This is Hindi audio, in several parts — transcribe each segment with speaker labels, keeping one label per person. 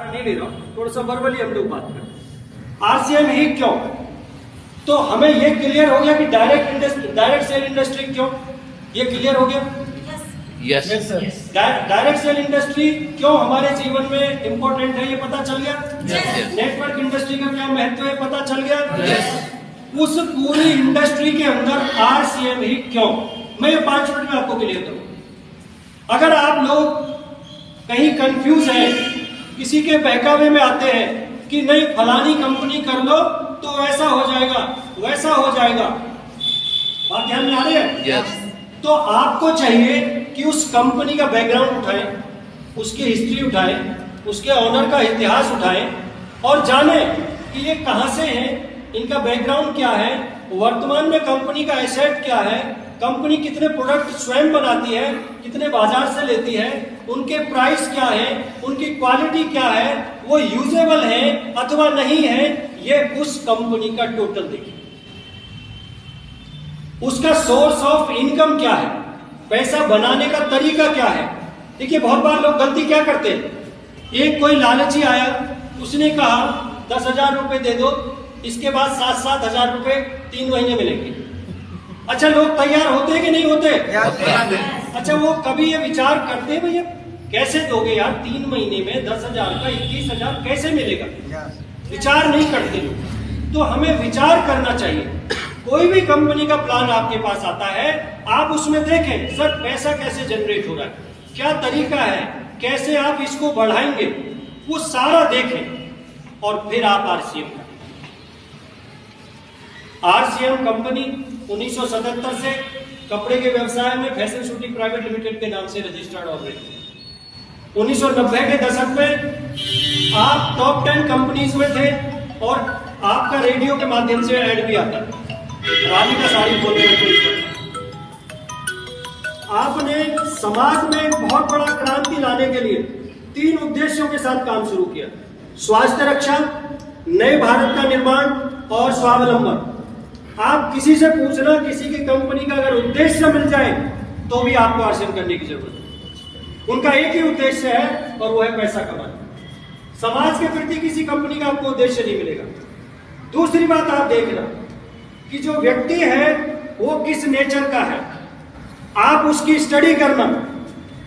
Speaker 1: नहीं ले रहा हूं, थोड़ा सा वर्बली हम लोग बात करें। आरसीएम ही क्यों? तो हमें ये क्लियर हो गया कि डायरेक्ट सेल इंडस्ट्री क्यों, ये क्लियर हो गया।
Speaker 2: Yes sir.
Speaker 1: Direct sale industry क्यों हमारे जीवन में इंपॉर्टेंट है, ये पता चल गया।
Speaker 2: Yes.
Speaker 1: नेटवर्क इंडस्ट्री का क्या महत्व है, पता चल गया।
Speaker 2: Yes.
Speaker 1: उस पूरी इंडस्ट्री के अंदर आरसीएम ही क्यों, मैं ये 5 मिनट में आपको क्लियर करूं। अगर आप लोग कहीं कंफ्यूज हैं, किसी के बहकावे में आते हैं कि नहीं फलानी कंपनी कर लो तो ऐसा हो जाएगा वैसा हो जाएगा, बात ध्यान में आ रही है।
Speaker 2: यस।
Speaker 1: तो आपको चाहिए कि उस कंपनी का बैकग्राउंड उठाएं, उसकी हिस्ट्री उठाएं, उसके ऑनर का इतिहास उठाएं और जाने कि ये कहां से हैं, इनका बैकग्राउंड क्या है, वर्तमान में कंपनी का एसेट क्या है, कंपनी कितने प्रोडक्ट स्वयं बनाती है, कितने बाजार से लेती है, उनके प्राइस क्या है, उनकी क्वालिटी क्या है, वो यूजेबल है अथवा नहीं है, ये उस कंपनी का टोटल देखिए। उसका सोर्स ऑफ इनकम क्या है, पैसा बनाने का तरीका क्या है। देखिए बहुत बार लोग गलती क्या करते हैं, एक कोई लालची आया, उसने कहा 10,000 रुपए दे दो, इसके बाद 7-7 हजार रुपए 3 महीने मिलेंगे। अच्छा लोग तैयार होते हैं कि नहीं होते? अच्छा वो कभी ये विचार करते हैं भैया कैसे दोगे यार, 3 महीने में 10,000 का 21,000 कैसे मिलेगा, विचार नहीं करते लोग। तो हमें विचार करना चाहिए। कोई भी कंपनी का प्लान आपके पास आता है, आप उसमें देखें सर पैसा कैसे जनरेट हो रहा है, क्या तरीका है, कैसे आप इसको बढ़ाएंगे, वो सारा देखें और फिर आप आरसीएम करें। आरसीएम कंपनी 1977 से कपड़े के व्यवसाय में फैशन शूटिंग प्राइवेट लिमिटेड के नाम से रजिस्टर्ड ऑर्गेनाइजेशन। 1990 के दशक में आप टॉप 10 कंपनीज में थे और आपका रेडियो के माध्यम से ऐड भी आता है, राधिका साड़ी बोलते हैं। आपने समाज में बहुत बड़ा क्रांति लाने के लिए 3 उद्देश्यों के साथ काम शुरू किया: स्वास्थ्य रक्षा, नए भारत का निर्माण और स्वावलंबन। आप किसी से पूछना, किसी की कंपनी का अगर उद्देश्य मिल जाए तो भी आपको आरसीएम करने की जरूरत है। उनका एक ही उद्देश्य है और वो है पैसा कमाना। समाज के प्रति किसी कंपनी का आपको उद्देश्य नहीं मिलेगा। दूसरी बात आप देखना कि जो व्यक्ति है वो किस नेचर का है, आप उसकी स्टडी करना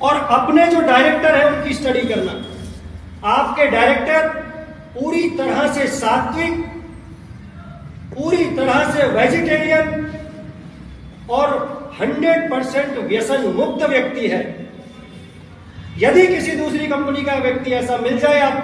Speaker 1: और अपने जो डायरेक्टर है उनकी स्टडी करना। आपके डायरेक्टर पूरी तरह से सात्विक, पूरी तरह से वेजिटेरियन और 100% व्यसन मुक्त व्यक्ति है। यदि किसी दूसरी कंपनी का व्यक्ति ऐसा मिल जाए आपको